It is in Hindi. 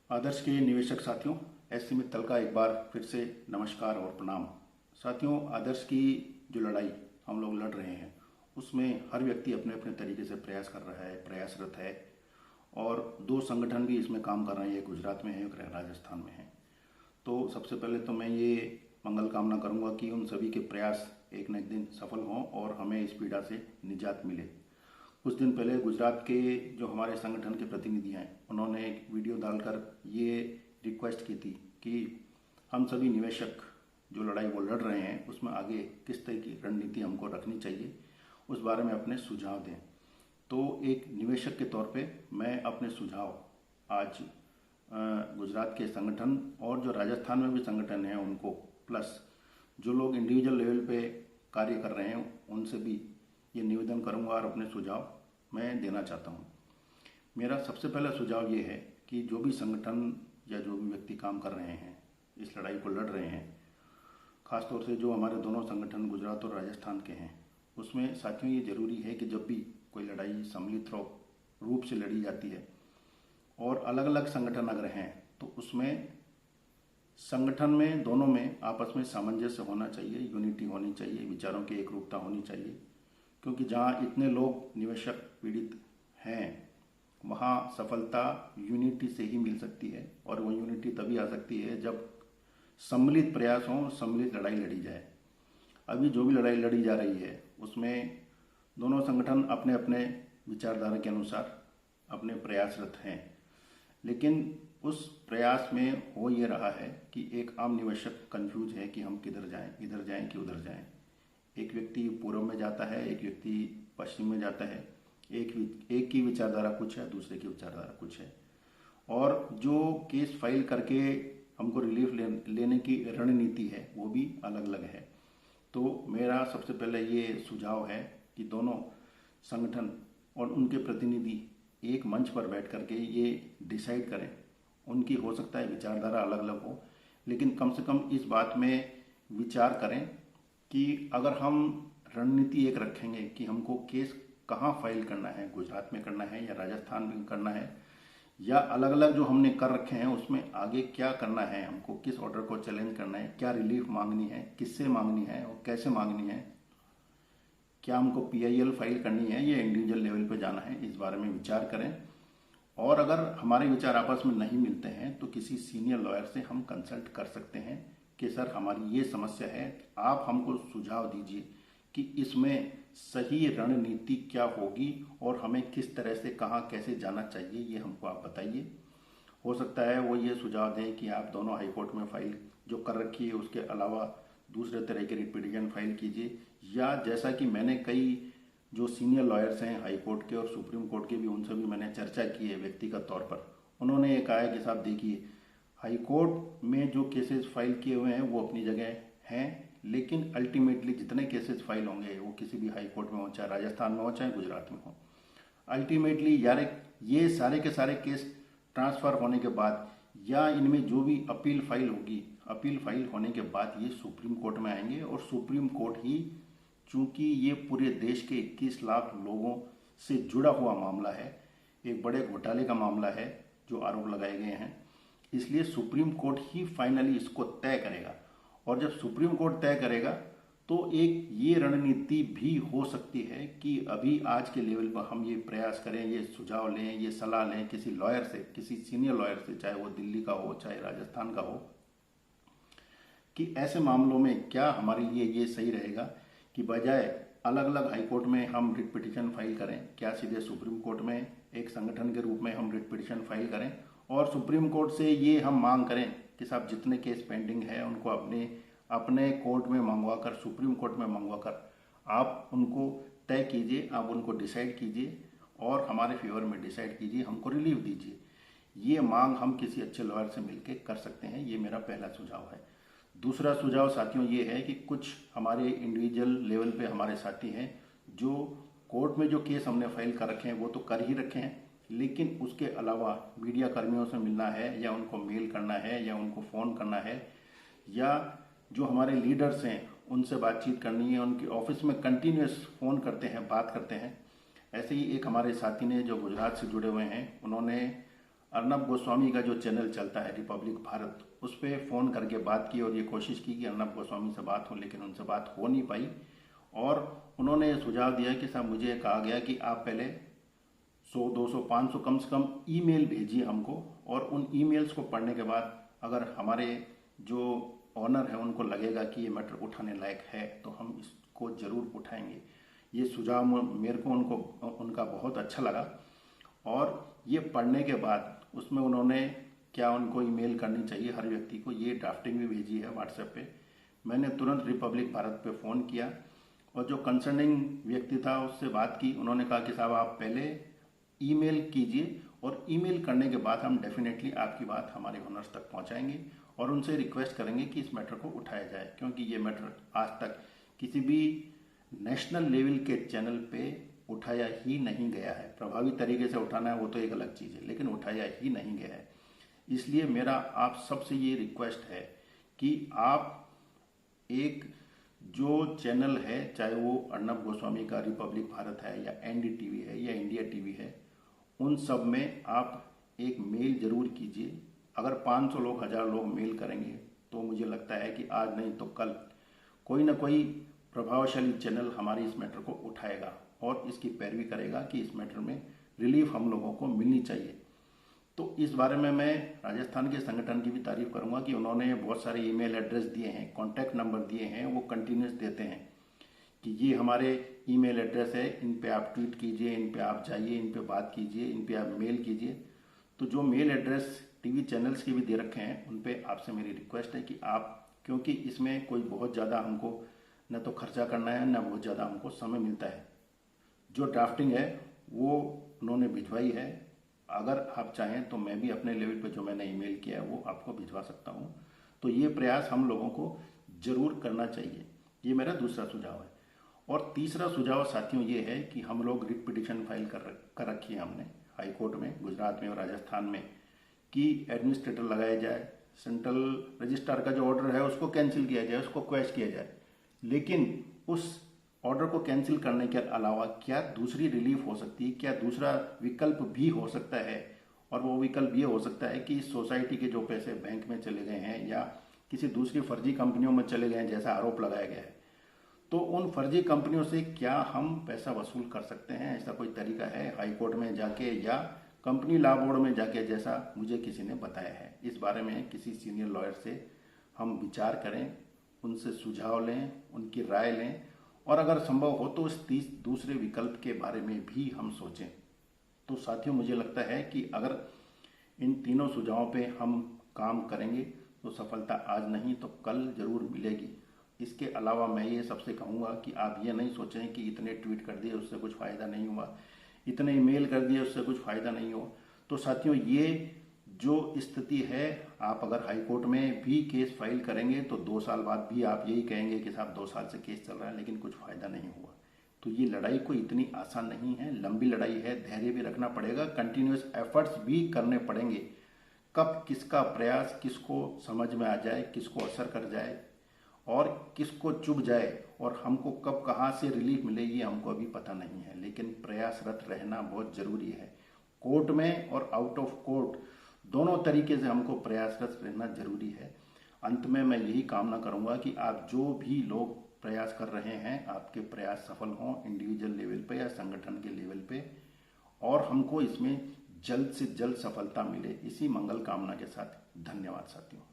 आदर्श के निवेशक साथियों, ऐसे मित्तल का एक बार फिर से नमस्कार और प्रणाम। साथियों, आदर्श की जो लड़ाई हम लोग लड़ रहे हैं उसमें हर व्यक्ति अपने अपने तरीके से प्रयास कर रहा है, प्रयासरत है। और दो संगठन भी इसमें काम कर रहे हैं, एक गुजरात में है, एक राजस्थान में है। तो सबसे पहले तो मैं ये मंगल कामना करूंगा कि उन सभी के प्रयास एक न एक दिन सफल हों और हमें इस पीड़ा से निजात मिले। कुछ दिन पहले गुजरात के जो हमारे संगठन के प्रतिनिधि हैं, उन्होंने एक वीडियो डालकर ये रिक्वेस्ट की थी कि हम सभी निवेशक जो लड़ाई वो लड़ रहे हैं उसमें आगे किस तरह की रणनीति हमको रखनी चाहिए, उस बारे में अपने सुझाव दें। तो एक निवेशक के तौर पे मैं अपने सुझाव आज गुजरात के संगठन और जो राजस्थान में भी संगठन हैं उनको, प्लस जो लोग इंडिविजुअल लेवल पे कार्य कर रहे हैं उनसे भी ये निवेदन करूंगा और अपने सुझाव मैं देना चाहता हूँ। मेरा सबसे पहला सुझाव ये है कि जो भी संगठन या जो भी व्यक्ति काम कर रहे हैं, इस लड़ाई को लड़ रहे हैं, खासतौर से जो हमारे दोनों संगठन गुजरात और राजस्थान के हैं, उसमें साथियों ये जरूरी है कि जब भी कोई लड़ाई सम्मिलित रूप से लड़ी जाती है और अलग अलग संगठन अगर हैं तो उसमें संगठन में दोनों में आपस में सामंजस्य होना चाहिए, यूनिटी होनी चाहिए, विचारों की एकरूपता होनी चाहिए। क्योंकि जहाँ इतने लोग निवेशक पीड़ित हैं वहाँ सफलता यूनिटी से ही मिल सकती है, और वो यूनिटी तभी आ सकती है जब सम्मिलित प्रयास हों, सम्मिलित लड़ाई लड़ी जाए। अभी जो भी लड़ाई लड़ी जा रही है उसमें दोनों संगठन अपने अपने विचारधारा के अनुसार अपने प्रयासरत हैं, लेकिन उस प्रयास में हो ये रहा है कि एक आम निवेशक कंफ्यूज है कि हम किधर जाएं, इधर जाएं कि उधर जाएं। एक व्यक्ति पूर्व में जाता है, एक व्यक्ति पश्चिम में जाता है। एक की विचारधारा कुछ है, दूसरे की विचारधारा कुछ है, और जो केस फाइल करके हमको रिलीफ लेने की रणनीति है वो भी अलग अलग है। तो मेरा सबसे पहले ये सुझाव है कि दोनों संगठन और उनके प्रतिनिधि एक मंच पर बैठ करके ये डिसाइड करें। उनकी हो सकता है विचारधारा अलग अलग हो, लेकिन कम से कम इस बात में विचार करें कि अगर हम रणनीति एक रखेंगे कि हमको केस कहाँ फाइल करना है, गुजरात में करना है या राजस्थान में करना है, या अलग अलग जो हमने कर रखे हैं उसमें आगे क्या करना है, हमको किस ऑर्डर को चैलेंज करना है, क्या रिलीफ मांगनी है, किससे मांगनी है और कैसे मांगनी है, क्या हमको पीआईएल फाइल करनी है या इंडिविजुअल लेवल पे जाना है, इस बारे में विचार करें। और अगर हमारे विचार आपस में नहीं मिलते हैं तो किसी सीनियर लॉयर से हम कंसल्ट कर सकते हैं कि सर हमारी ये समस्या है, आप हमको सुझाव दीजिए कि इसमें सही रणनीति क्या होगी और हमें किस तरह से कहाँ कैसे जाना चाहिए, ये हमको आप बताइए। हो सकता है वो ये सुझाव दें कि आप दोनों हाईकोर्ट में फाइल जो कर रखी है उसके अलावा दूसरे तरह के रिट पिटीशन फाइल कीजिए, या जैसा कि मैंने कई जो सीनियर लॉयर्स हैं हाई कोर्ट के और सुप्रीम कोर्ट के भी, उनसे भी मैंने चर्चा की है व्यक्तिगत तौर पर। उन्होंने ये कहा है कि साहब देखिए, हाई कोर्ट में जो केसेस फाइल किए हुए हैं वो अपनी जगह हैं, लेकिन अल्टीमेटली जितने केसेस फाइल होंगे वो किसी भी हाई कोर्ट में हो, चाहे राजस्थान में हो चाहे गुजरात में हो, अल्टीमेटली यार ये सारे के सारे केस ट्रांसफ़र होने के बाद या इनमें जो भी अपील फाइल होगी, अपील फाइल होने के बाद ये सुप्रीम कोर्ट में आएंगे। और सुप्रीम कोर्ट ही, चूंकि ये पूरे देश के 21 लाख लोगों से जुड़ा हुआ मामला है, एक बड़े घोटाले का मामला है जो आरोप लगाए गए हैं, इसलिए सुप्रीम कोर्ट ही फाइनली इसको तय करेगा। और जब सुप्रीम कोर्ट तय करेगा तो एक ये रणनीति भी हो सकती है कि अभी आज के लेवल पर हम ये प्रयास करें, ये सुझाव लें, ये सलाह लें किसी लॉयर से, किसी सीनियर लॉयर से, चाहे वो दिल्ली का हो चाहे राजस्थान का हो, कि ऐसे मामलों में क्या हमारे लिए ये सही रहेगा कि बजाय अलग अलग हाई कोर्ट में हम रिट पिटीशन फाइल करें, क्या सीधे सुप्रीम कोर्ट में एक संगठन के रूप में हम रिट पिटीशन फाइल करें और सुप्रीम कोर्ट से ये हम मांग करें कि साहब जितने केस पेंडिंग है उनको अपने कोर्ट में मंगवा कर, सुप्रीम कोर्ट में मंगवा कर आप उनको तय कीजिए, आप उनको डिसाइड कीजिए और हमारे फेवर में डिसाइड कीजिए, हमको रिलीफ दीजिए। ये मांग हम किसी अच्छे लॉयर से मिलकर कर सकते हैं। ये मेरा पहला सुझाव है। दूसरा सुझाव साथियों ये है कि कुछ हमारे इंडिविजुअल लेवल पे हमारे साथी हैं जो कोर्ट में जो केस हमने फाइल कर रखे हैं वो तो कर ही रखे हैं, लेकिन उसके अलावा मीडिया कर्मियों से मिलना है या उनको मेल करना है या उनको फ़ोन करना है, या जो हमारे लीडर्स हैं उनसे बातचीत करनी है, उनके ऑफिस में कंटिन्यूस फ़ोन करते हैं, बात करते हैं। ऐसे ही एक हमारे साथी ने जो गुजरात से जुड़े हुए हैं, उन्होंने अर्नब गोस्वामी का जो चैनल चलता है रिपब्लिक भारत, उस पर फ़ोन करके बात की और ये कोशिश की कि अर्नब गोस्वामी से बात हो, लेकिन उनसे बात हो नहीं पाई। और उन्होंने ये सुझाव दिया कि साहब मुझे कहा गया कि आप पहले 100, 200, 500 कम से कम ईमेल भेजिए हमको, और उन ईमेल्स को पढ़ने के बाद अगर हमारे जो ऑनर है उनको लगेगा कि ये मैटर उठाने लायक है तो हम इसको ज़रूर उठाएंगे। ये सुझाव मेरे को उनका बहुत अच्छा लगा। और ये पढ़ने के बाद उसमें उन्होंने क्या उनको ईमेल करनी चाहिए हर व्यक्ति को, ये ड्राफ्टिंग भी भेजी है व्हाट्सएप पे। मैंने तुरंत रिपब्लिक भारत पे फ़ोन किया और जो कंसर्निंग व्यक्ति था उससे बात की। उन्होंने कहा कि साहब आप पहले ईमेल कीजिए और ईमेल करने के बाद हम डेफिनेटली आपकी बात हमारे ओनर्स तक पहुंचाएंगे और उनसे रिक्वेस्ट करेंगे कि इस मैटर को उठाया जाए, क्योंकि ये मैटर आज तक किसी भी नेशनल लेवल के चैनल पे उठाया ही नहीं गया है। प्रभावी तरीके से उठाना है वो तो एक अलग चीज़ है, लेकिन उठाया ही नहीं गया है। इसलिए मेरा आप सबसे ये रिक्वेस्ट है कि आप एक जो चैनल है, चाहे वो अर्नब गोस्वामी का रिपब्लिक भारत है या एनडीटीवी है या इंडिया टीवी है, उन सब में आप एक मेल जरूर कीजिए। अगर 500 लोग, 1000 लोग मेल करेंगे तो मुझे लगता है कि आज नहीं तो कल कोई ना कोई प्रभावशाली चैनल हमारे इस मैटर को उठाएगा और इसकी पैरवी करेगा कि इस मैटर में रिलीफ हम लोगों को मिलनी चाहिए। तो इस बारे में मैं राजस्थान के संगठन की भी तारीफ करूंगा कि उन्होंने बहुत सारे ईमेल एड्रेस दिए हैं, कॉन्टैक्ट नंबर दिए हैं, वो कंटिन्यूस देते हैं कि ये हमारे ईमेल एड्रेस है, इन पे आप ट्वीट कीजिए, इन पे आप जाइए, इन पे बात कीजिए, इन पे आप मेल कीजिए। तो जो मेल एड्रेस टीवी चैनल्स के भी दे रखे हैं उन पे आपसे मेरी रिक्वेस्ट है कि आप, क्योंकि इसमें कोई बहुत ज़्यादा हमको न तो खर्चा करना है न बहुत ज़्यादा हमको समय मिलता है। जो ड्राफ्टिंग है वो उन्होंने भिजवाई है, अगर आप चाहें तो मैं भी अपने लेवल पे जो मैंने ईमेल किया है वो आपको भिजवा सकता हूँ। तो ये प्रयास हम लोगों को जरूर करना चाहिए। ये मेरा दूसरा सुझाव है। और तीसरा सुझाव साथियों ये है कि हम लोग रिट पिटिशन फाइल कर रखी है हमने हाई कोर्ट में, गुजरात में और राजस्थान में, कि एडमिनिस्ट्रेटर लगाया जाए, सेंट्रल रजिस्ट्रार का जो ऑर्डर है उसको कैंसिल किया जाए, उसको क्वेश किया जाए। लेकिन उस ऑर्डर को कैंसिल करने के अलावा क्या दूसरी रिलीफ हो सकती है, क्या दूसरा विकल्प भी हो सकता है? और वो विकल्प ये हो सकता है कि सोसाइटी के जो पैसे बैंक में चले गए हैं या किसी दूसरी फर्जी कंपनियों में चले गए हैं जैसा आरोप लगाया गया है, तो उन फर्जी कंपनियों से क्या हम पैसा वसूल कर सकते हैं? ऐसा कोई तरीका है हाई कोर्ट में जाके या कंपनी लॉ बोर्ड में जाके, जैसा मुझे किसी ने बताया है? इस बारे में किसी सीनियर लॉयर से हम विचार करें, उनसे सुझाव लें, उनकी राय लें, और अगर संभव हो तो इस दूसरे विकल्प के बारे में भी हम सोचें। तो साथियों मुझे लगता है कि अगर इन तीनों सुझावों पे हम काम करेंगे तो सफलता आज नहीं तो कल जरूर मिलेगी। इसके अलावा मैं ये सबसे कहूँगा कि आप ये नहीं सोचें कि इतने ट्वीट कर दिए उससे कुछ फ़ायदा नहीं हुआ, इतने ईमेल कर दिए उससे कुछ फ़ायदा नहीं हुआ। तो साथियों ये जो स्थिति है, आप अगर हाई कोर्ट में भी केस फाइल करेंगे तो 2 साल बाद भी आप यही कहेंगे कि साहब 2 साल से केस चल रहा है लेकिन कुछ फ़ायदा नहीं हुआ। तो ये लड़ाई कोई इतनी आसान नहीं है, लंबी लड़ाई है, धैर्य भी रखना पड़ेगा, कंटिन्यूस एफर्ट्स भी करने पड़ेंगे। कब किसका प्रयास किसको समझ में आ जाए, किसको असर कर जाए और किसको चुभ जाए और हमको कब कहाँ से रिलीफ मिले, ये हमको अभी पता नहीं है। लेकिन प्रयासरत रहना बहुत ज़रूरी है। कोर्ट में और आउट ऑफ कोर्ट दोनों तरीके से हमको प्रयासरत रहना जरूरी है। अंत में मैं यही कामना करूंगा कि आप जो भी लोग प्रयास कर रहे हैं, आपके प्रयास सफल हों, इंडिविजुअल लेवल पे या संगठन के लेवल पे, और हमको इसमें जल्द से जल्द सफलता मिले। इसी मंगल कामना के साथ धन्यवाद साथियों।